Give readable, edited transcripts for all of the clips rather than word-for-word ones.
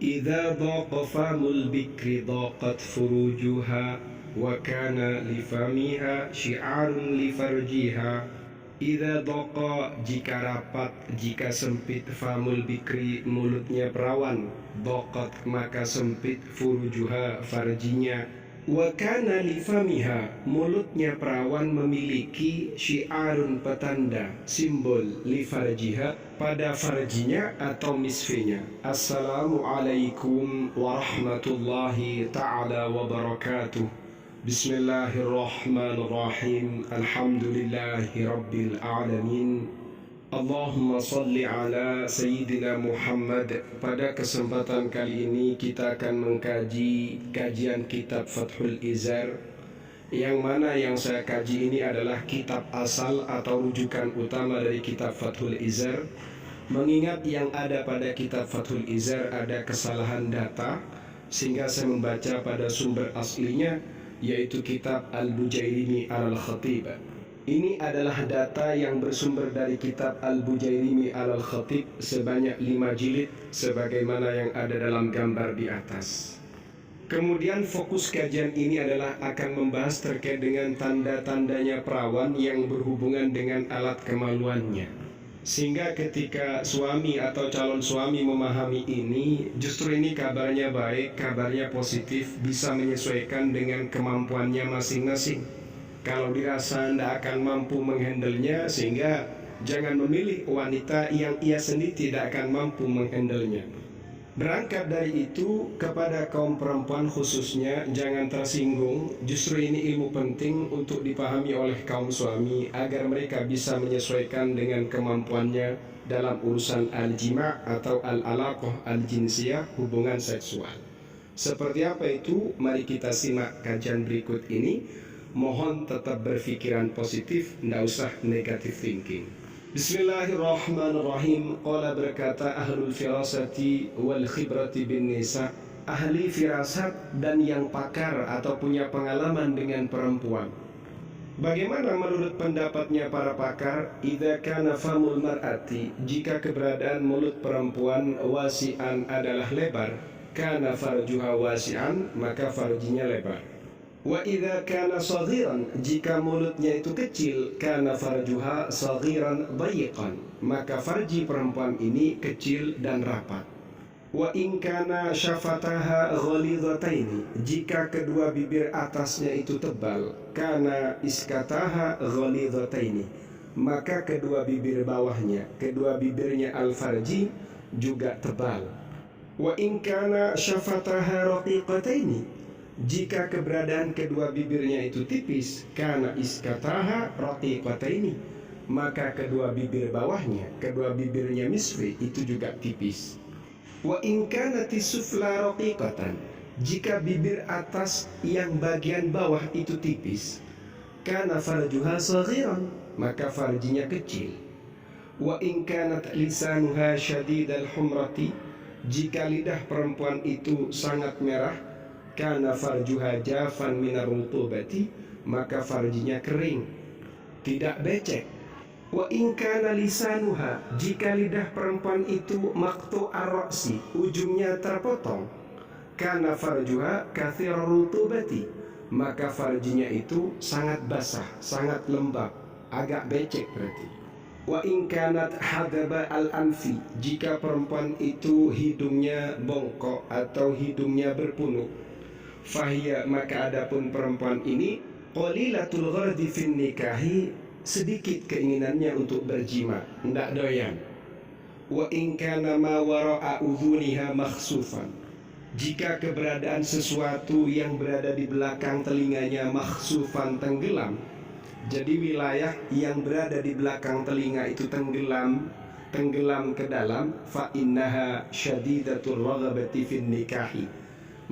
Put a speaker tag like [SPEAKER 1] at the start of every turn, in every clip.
[SPEAKER 1] Idza dhaqa famul bikri dhaqat furujuha wa kana li famiha syi'arun li farjiha. Idza dhaqa, jika rapat, jika sempit, famul bikri, mulutnya perawan, dhaqat, maka sempit, furujuha, farjinya. Wa kana li famiha, mulutnya perawan memiliki syiarun, petanda, simbol, li farjiha, pada farjinya atau misfinya. Assalamualaikum warahmatullahi ta'ala wabarakatuh. Bismillahirrahmanirrahim. Alhamdulillahi rabbil alamin. Allahumma salli ala Sayyidina Muhammad. Pada kesempatan kali ini kita akan mengkaji kajian kitab Fathul Izar, yang mana yang saya kaji ini adalah kitab asal atau rujukan utama dari kitab Fathul Izar. Mengingat yang ada pada kitab Fathul Izar ada kesalahan data, sehingga saya membaca pada sumber aslinya, yaitu kitab Al-Bujairimi Al-Khatib. Ini adalah data yang bersumber dari kitab Al-Bujairimi Al-Khatib sebanyak 5 jilid sebagaimana yang ada dalam gambar di atas. Kemudian fokus kajian ini adalah akan membahas terkait dengan tanda-tandanya perawan yang berhubungan dengan alat kemaluannya. Sehingga ketika suami atau calon suami memahami ini, justru ini kabarnya baik, kabarnya positif, bisa menyesuaikan dengan kemampuannya masing-masing. Kalau dirasa tidak akan mampu menghandlenya, sehingga jangan memilih wanita yang ia sendiri tidak akan mampu menghandlenya. Berangkat dari itu, kepada kaum perempuan khususnya, jangan tersinggung. Justru ini ilmu penting untuk dipahami oleh kaum suami agar mereka bisa menyesuaikan dengan kemampuannya dalam urusan al-jima' atau al-alaqah al-jinsiyah, hubungan seksual. Seperti apa itu? Mari kita simak kajian berikut ini. Mohon tetap berpikiran positif, tidak usah negative thinking. Bismillahirrahmanirrahim. Qala, berkata ahlul firasati wal khibrati bin nisa, ahli firasat dan yang pakar atau punya pengalaman dengan perempuan. Bagaimana menurut pendapatnya para pakar? Idza kana famul mar'ati, jika keberadaan mulut perempuan wasi'an adalah lebar, kana farjuha wasi'an, maka farjinya lebar. Wa idza kana saghiran, jika mulutnya itu kecil, kana farjuha saghiran dayiqan, maka farji perempuan ini kecil dan rapat. Wa in kana syafataha ghalidhataini, jika kedua bibir atasnya itu tebal, kana iskataha ghalidhataini, maka kedua bibir bawahnya, kedua bibirnya al-farji juga tebal. Wa in kana syafataha raqiqataini, jika keberadaan kedua bibirnya itu tipis, kana iskataha raqiqataini, maka kedua bibir bawahnya, kedua bibirnya misfi itu juga tipis. Wa in kanati sufla raqiqatan, jika bibir atas yang bagian bawah itu tipis, kana farjuha saghiran, maka farjinya kecil. Wa in kanat lisanuha syadidal humrati, jika lidah perempuan itu sangat merah, kana farjuha jafan minar rutubati, maka farjinya kering, tidak becek. Wa in kana lisanuha, jika lidah perempuan itu maqtu ar-ra'si, ujungnya terpotong, kana farjuha kathir rutubati, maka farjinya itu sangat basah, sangat lembab, agak becek berarti. Wa in kanat hadaba al-anfi, jika perempuan itu hidungnya bongkok atau hidungnya berpunuk, fahiyya, maka adapun perempuan ini qalilatul ghardi fin nikahi, sedikit keinginannya untuk berjima, ndak doyan. Wa in kana ma wara'a udhuniha makhsufan, jika keberadaan sesuatu yang berada di belakang telinganya makhsufan, tenggelam, jadi wilayah yang berada di belakang telinga itu tenggelam ke dalam, fa innaha syadidatul raghabati fin nikahi,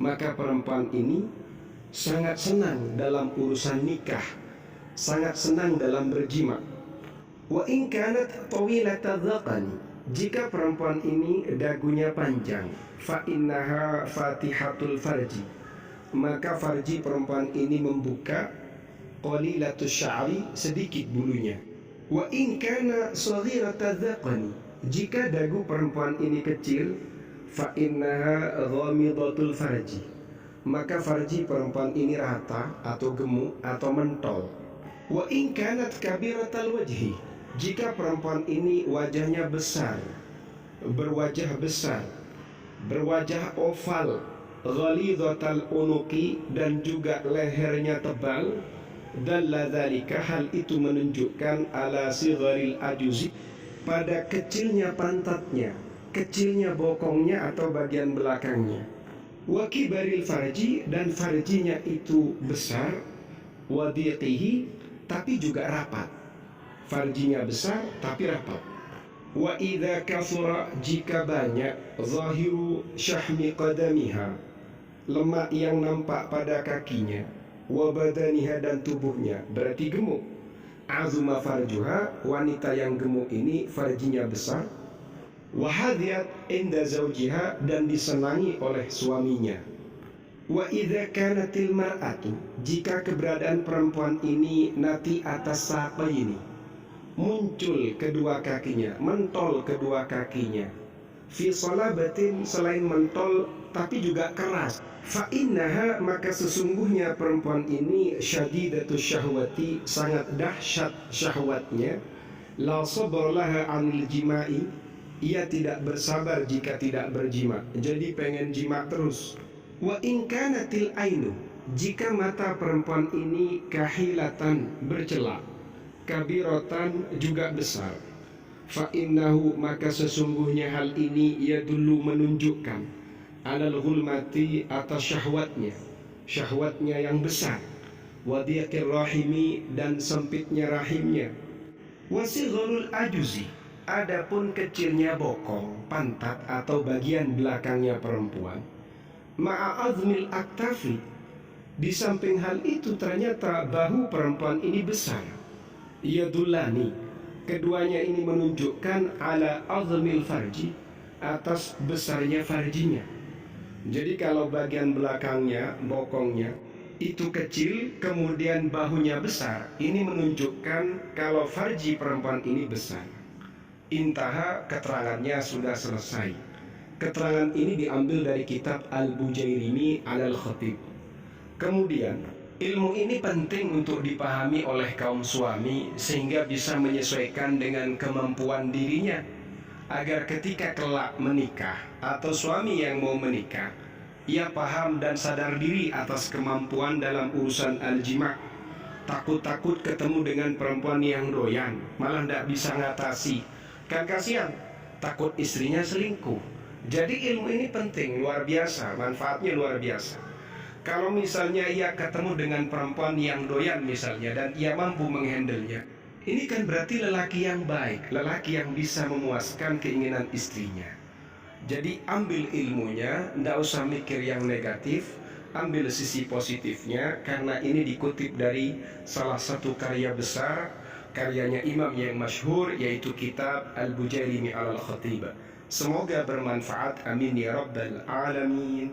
[SPEAKER 1] maka perempuan ini sangat senang dalam urusan nikah, sangat senang dalam berjima. Wa in kanat tawilata dhaqani, jika perempuan ini dagunya panjang, fa innaha fatihatul farji, maka farji perempuan ini membuka, qalilatus sya'ri, sedikit bulunya. Wa in kana saghirata dhaqani, jika dagu perempuan ini kecil, fa innaha ghamidatul farji, maka farji perempuan ini rata atau gemuk atau mentol. Wa in kanat kabiratal wajhi, jika perempuan ini wajahnya besar, berwajah besar, berwajah oval, ghalidhatal unuqi, dan juga lehernya tebal, dalla dzalika, hal itu menunjukkan ala sigharil ajuzi, pada kecilnya pantatnya, kecilnya bokongnya atau bagian belakangnya. Wa kibaril farji, dan farjinya itu besar, wa diqihi, tapi juga rapat. Farjinya besar tapi rapat. Wa idza kathura, jika banyak, zahiru syahmi qadamiha, lemak yang nampak pada kakinya, wa badaniha, dan tubuhnya, berarti gemuk. Azuma farjuha, wanita yang gemuk ini farjinya besar. Wa hadiyat inda zawjiha, dan disenangi oleh suaminya. Wa idza kanatil mar'atu, jika keberadaan perempuan ini nati atas sapa ini, muncul kedua kakinya, mentol kedua kakinya, fi salabatin, selain mentol tapi juga keras, fa innaha, maka sesungguhnya perempuan ini syadidatus syahwati, sangat dahsyat syahwatnya, la sabra laha anil jima'i, ia tidak bersabar jika tidak berjima, jadi pengen jima terus. Wa in kanatil ainu, jika mata perempuan ini kahilatan, bercelak, kabiratan, juga besar, fa innahu, maka sesungguhnya hal ini ia dulu menunjukkan alal ghulmati, atas syahwatnya yang besar, wa diqir rahimi, dan sempitnya rahimnya, wa sigharul ajuzi, adapun kecilnya bokong, pantat atau bagian belakangnya perempuan, ma'azmil aktafi, di samping hal itu ternyata bahu perempuan ini besar, yadulani, keduanya ini menunjukkan ala azmil farji, atas besarnya farjinya. Jadi kalau bagian belakangnya, bokongnya itu kecil, kemudian bahunya besar, ini menunjukkan kalau farji perempuan ini besar. Intaha, keterangannya sudah selesai. Keterangan ini diambil dari kitab Al-Bujairimi Al-Khatib. Kemudian ilmu ini penting untuk dipahami oleh kaum suami, sehingga bisa menyesuaikan dengan kemampuan dirinya, agar ketika kelak menikah atau suami yang mau menikah, ia paham dan sadar diri atas kemampuan dalam urusan al-jima'. Takut-takut ketemu dengan perempuan yang doyan, malah tidak bisa ngatasi, kan kasihan, takut istrinya selingkuh. Jadi ilmu ini penting, luar biasa, manfaatnya luar biasa. Kalau misalnya ia ketemu dengan perempuan yang doyan misalnya, dan ia mampu menghandlenya, ini kan berarti lelaki yang baik, lelaki yang bisa memuaskan keinginan istrinya. Jadi ambil ilmunya, tidak usah mikir yang negatif, ambil sisi positifnya, karena ini dikutip dari salah satu karya besar, karyanya imam yang masyhur, yaitu kitab Al-Bujairimi Al-Khatib. Semoga bermanfaat, amin ya rabbal alamin.